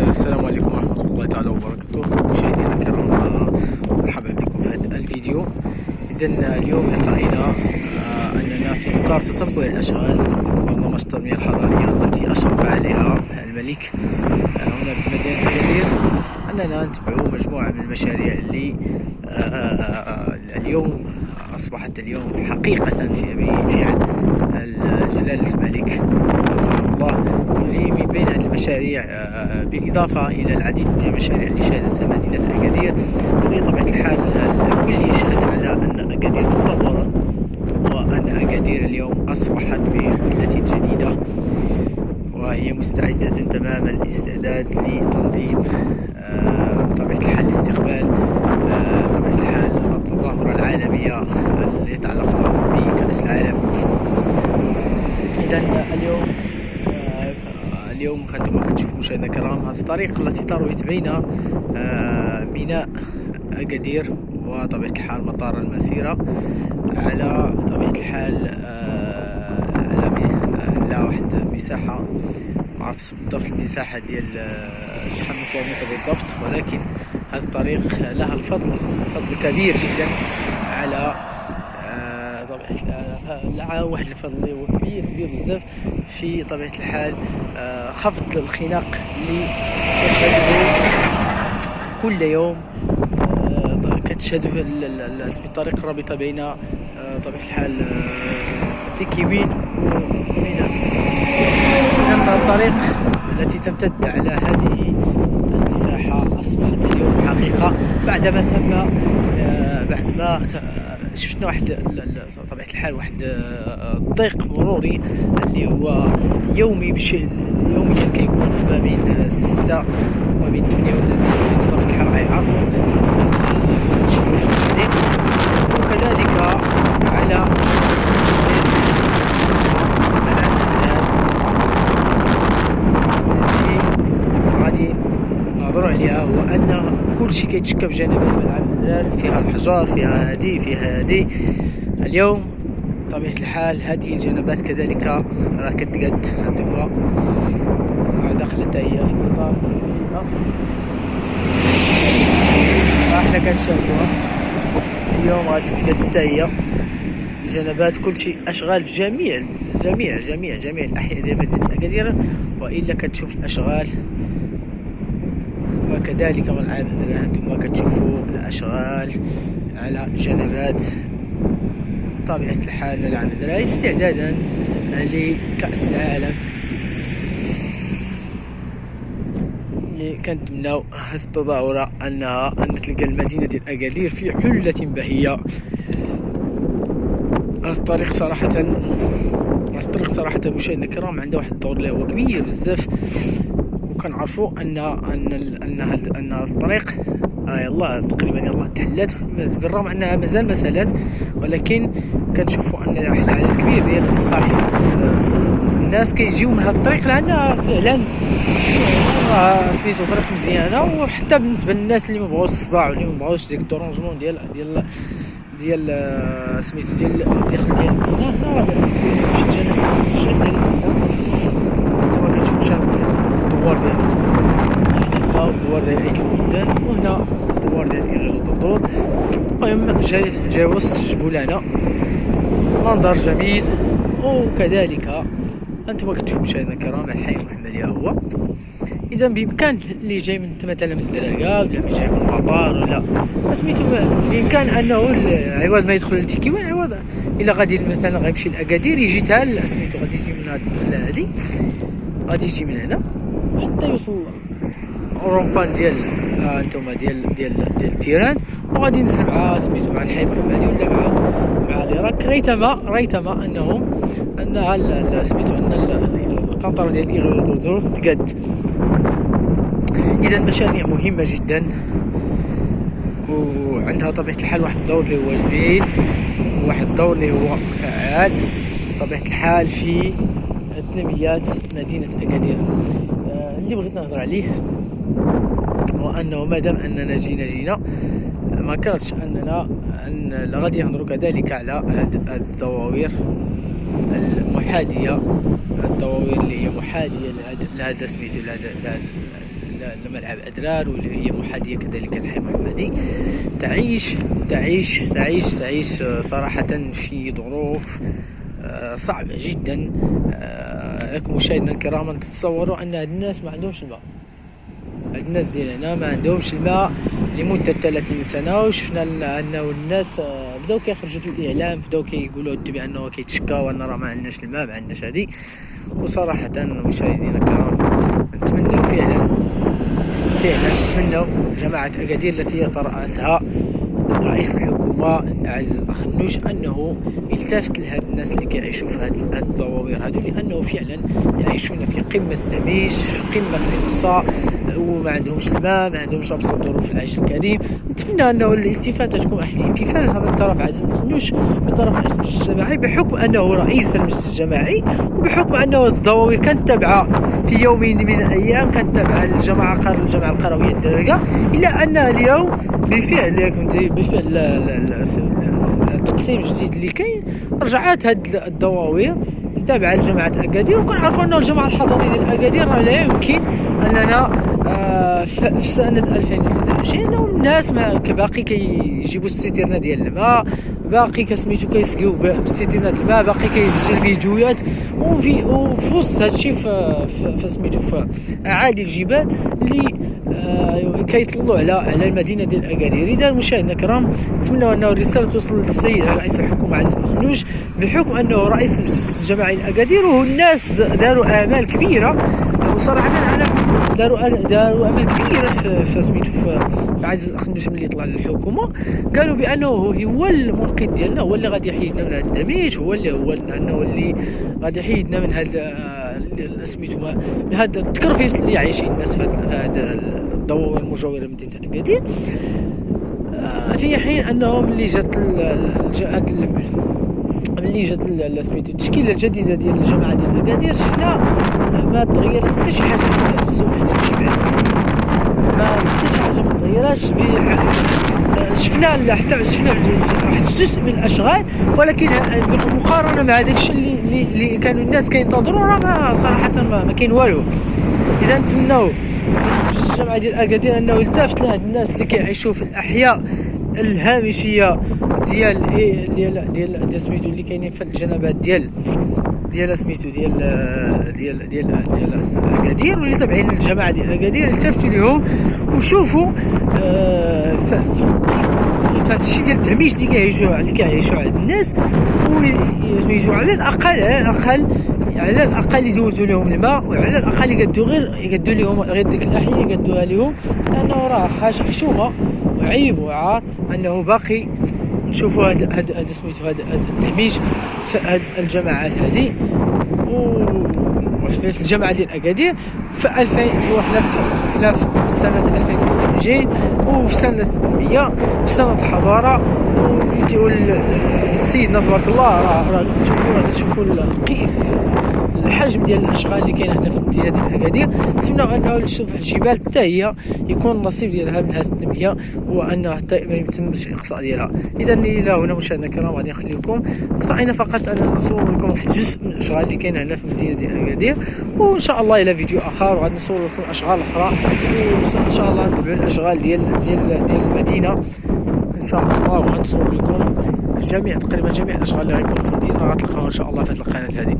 السلام عليكم ورحمة الله تعالى وبركاته. مشاهدينا الكرام، مرحبا بكم في هذا الفيديو. إذا اليوم ارتأينا أننا في إطار تتبع الأشغال برنامج التنمية الحضرية التي أشرف عليها الملك هنا بمدينة أكادير، أننا نتبع مجموعة من المشاريع اللي اليوم أصبحت اليوم حقيقة في فعل جلالة الملك نصر الله. واللي من بين هذه المشاريع بالإضافة إلى العديد من المشاريع اللي شهدتها مدينة أكادير، بطبيعة الحال الكل يشهد على أن أكادير تطورت، وأن أكادير اليوم أصبحت بحلة جديدة، وهي مستعدة تمام الاستعداد لتنظيم بطبيعة الحال استقبال بطبيعة الحال التظاهرة العالمية اللي يتعلق بكأس العالم. إذا اليوم كما كتشوفوا مشاهدينا الكرام، هذه الطريق التي تروي بين ميناء أكادير وطبيعة الحال مطار المسيرة على طبيعة الحال على واحد المساحة، ما عرفتش بالضبط المساحة ديال شحال من كيلومتر بالضبط، ولكن هذا الطريق لها الفضل كبير جدا على طبيعة واحد الفضل اللي هو كبير بزاف في طبيعة الحال خفض الخناق اللي كتشهده كل يوم، كتشهده الطريق الرابطة بين طبيعة الحال تكوين وميناء. إذن الطريق التي تمتد على هذه المساحة أصبحت اليوم حقيقة بعدما شفنا واحد طبيعة الحال واحد ضيق مروري اللي هو يوميا كيكون ما بين 6 وما بين 8 ونص طبيعة الحال غيعرفوا وكذلك على غادي نهضروا عليها، هو ان كل شيء كيتشكى بجانبات ملعب الهلال، فيها الحجار، فيها هذه اليوم طبيعة الحال هذه الجنبات كذلك راه كتقاد هانتوما داخلة هي في اطار احنا كنشاهدوها اليوم غادي تقاد حتى هي الجنبات، كل شيء اشغال في جميع الاحياء ديال مدينة أكادير، والا كتشوف الاشغال وكذلك والعادة هانتوما كتشوفوا الاشغال على جنبات طبيعة الحال العادة استعدادا لكأس العالم اللي كنتمناو هذه التظاهرة أن تلقى المدينة ديال أكادير في حلة بهية. هذا الطريق صراحة مشاهدينا الكرام عنده واحد الدور اللي هو كبير بزاف، وكنعرفوا ان الطريق يلاه تقريبا يلاه تحلات، بالرغم انها مازال مسالات، ولكن كنشوفوا ان واحد العدد كبير ديال الناس كيجيو من هذا الطريق لانها فعلا سميتو طريق مزيانه، وحتى بالنسبه للناس اللي ما بغاوش الصداع واللي ما بغاوش ديك الدورونجمون ديال سميتو ديال الدخل ديال المدينه، هنا راه في الجانب انتما كتشوفوا الدوار ديال الدوار ديال عيد الودان، وهنا الدوار ديال إغير الدردور. المهم جاي وسط الجبولانة، منظر جميل، وكذلك انتم كتشوفوا مشاهدينا الكرام الحي المحمدية هو. اذا بامكان اللي جاي من مثلا من الدراجة ولا جاي من المطار ولا سميتو بامكان انه عوض ما يدخل لتيكيوان، عوض الا غادي مثلا غيمشي لأكادير يجي حتى سميتو غادي يجي من هاد الدخله هادي، غادي يجي من هنا حتى يوصل رومبان ديال انتما ديال التيران، وغادي ينزل مع سميتو مع الحي المحمدي ولا مع العراق، ريتما ان سميتو ان القنطره ديال إغير الدردور تقاد. اذا مشاريع مهمه جدا وعندها طبيعه الحال واحد الدور اللي هو جميل، وواحد الدور اللي هو فعال طبيعه الحال في تنميات مدينه أكادير. اللي بغيت نهضر عليه هو انه مادام اننا جينا ما كانتش ان غادي نهضروا كذلك على هاد الدواوير المحاديه، الدواوير اللي هي محاديه لهذا سميتو ملعب أدرار، واللي هي محاذية كذلك للحمام هذه. تعيش صراحة في ظروف صعبة جدا. لكم مشاهدينا الكرام أن تتصوروا أن هاد الناس ما عندهمش الماء. هاد الناس ديالنا ما عندهمش الماء لمدة 30 سنة، وشفنا أنه الناس بداو كيخرجوا في الإعلام، بداو كيقولوا بأنه كيتشكاو أن راه ما عندناش الماء، ما عندناش هادي. وصراحة مشاهدينا الكرام نتمنى فعلا نتمنى جماعة أكادير التي يترأسها رئيس الحكومة عز خنوش أنه يلتفت لهاد الناس اللي كيعيشوا في هاد الضواوير هادو، لأنه فعلا يعيشون في قمة التميش، في قمة الإقصاء، وما عندهمش الماء، ما عندهمش أبسط ظروف العيش الكريم. نتمنى أنه الالتفاتة تكون التفاتة من طرف عزيز خنوش، من طرف رئيس المجلس الجماعي، بحكم أنه رئيس المجلس الجماعي، وبحكم أنه الضواوير كانت تابعة في يوم من الأيام، كانت تابعة للجماعة القروية الدرجة، إلا أنها اليوم بفعل التقسيم الجديد اللي كاين رجعات هاد الضواوير تابعة لجماعة أكادير. وكنعرفوا أن الجماعة الحضرية ديال أكادير لا يمكن أننا في سنة 2023 أنهم الناس باقي كيجيبوا السيتيرنا ديال الماء، باقي كيسقيو بالسيتيرنا ديال الماء، باقي كيهزوا الفيديوهات، وفي وسط هادشي في أعالي الجبال اللي كيطلوا على المدينه ديال اكادير. اذا مشاهدينا الكرام نتمنى انه الرساله توصل للسيد رئيس الحكومه عزيز خنوش، بحكم انه رئيس الجماعي الاكادير، وهو الناس داروا امال كبيره، وصراحه انا داروا امال كبيره في سميتو في عزيز خنوش ملي طلع للحكومه. قالوا بانه هو المنقذ ديالنا، هو اللي غادي يحيدنا من هذا الدميج، هو اللي غادي يحيدنا من هذا سميتو من هذا التكرفيس اللي عايشين الناس في هذا الضواوي المجاوره لمدينه اكادير. في حين انه ملي جات سميتو التشكيله الجديده ديال الجماعه ديال اكادير، شفنا ما تغيرت حتى شي حاجه في السوق ديال الجبال، ما حتى شي حاجه ما تغيراتش. شفنا واحد جزء من الاشغال، ولكن مقارنه مع داك الشيء اللي كانوا الناس كينتظروا، راه صراحه ما كاين والو. اذا نتمنوا الجماعه ديال اكادير انه يلتفت لهاد الناس اللي كيعيشوا في الاحياء الهامشيه ديال سميتو اللي كاينين في الجنبات ديال سميتو ديال اكادير، واللي تابعين للجماعه ديال اكادير يلتفتوا لهم وشوفوا فهاد الشيء ديال التهميش اللي كيعيشوا عند الناس، ويسميتو على الاقل يدوزوا لهم الماء، وعلى الاقل يقدوا لهم غير ديك الاحياء يقدوها لهم، لانه راه حاجه حشومه وعيب وعار انه باقي نشوفوا هذا سميتو هذا التهميش في هاد الجماعات هذه. وفي الجامعه ديال اكادير في 2000 وحنا في سنه 2021 وفي سنه التنميه، في سنه الحضاره، ويقول سيدنا تبارك الله راه تشوفوا الحجم ديال الاشغال اللي كاينه هنا في المدينه ديال اكادير. نتمنوا انه تشوف الجبال حتى هي يكون النصيب ديالها من هذه التنميه، وانه حتى ما يتمش الاقصاء ديالها. اذا الى هنا مشاهدينا الكرام غادي نخليكم، استطعنا فقط ان نصور لكم واحد جزء من الاشغال اللي كاينه هنا في المدينه ديال اكادير، وان شاء الله الى فيديو اخر وغادي نصور لكم اشغال اخرى، وان شاء الله نتبعوا الاشغال ديال المدينه ان شاء الله، وغنصور لكم تقريبا جميع الاشغال اللي غيكونوا في المدينه غتلقاوها ان شاء الله في هذه القناه هذه.